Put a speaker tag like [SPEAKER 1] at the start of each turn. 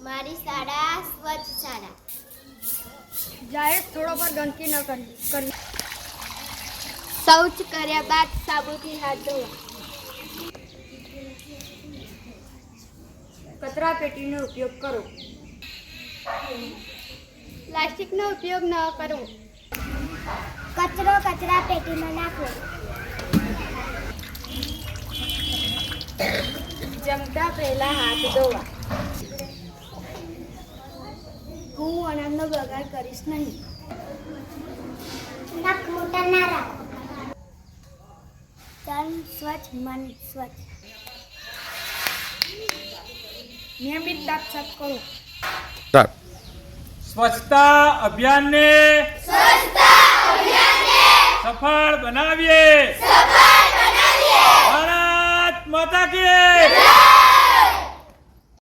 [SPEAKER 1] મારી શાળા સ્વચ્છ શાળા.
[SPEAKER 2] જાહેર સ્થળો પર ગંદકી ન કરવી.
[SPEAKER 1] શૌચ કર્યા બાદ સાબુથી હાથ ધોવા.
[SPEAKER 2] કચરા પેટીનો ઉપયોગ કરો.
[SPEAKER 1] પ્લાસ્ટિકનો ઉપયોગ ન કરવો.
[SPEAKER 3] કચરો કચરા પેટીમાં નાખવો.
[SPEAKER 1] જમતા પહેલા હાથ ધોવા.
[SPEAKER 2] હું અનાજનો બગાડ કરીશ નહીં.
[SPEAKER 3] નખ મોટા ના રાખો. તન સ્વચ્છ મન સ્વચ્છ.
[SPEAKER 2] નિયમિત દાંત સાફ કરો.
[SPEAKER 4] સ્વચ્છતા અભિયાનને સફળ બનાવીએ. ભારત માતા કી જય.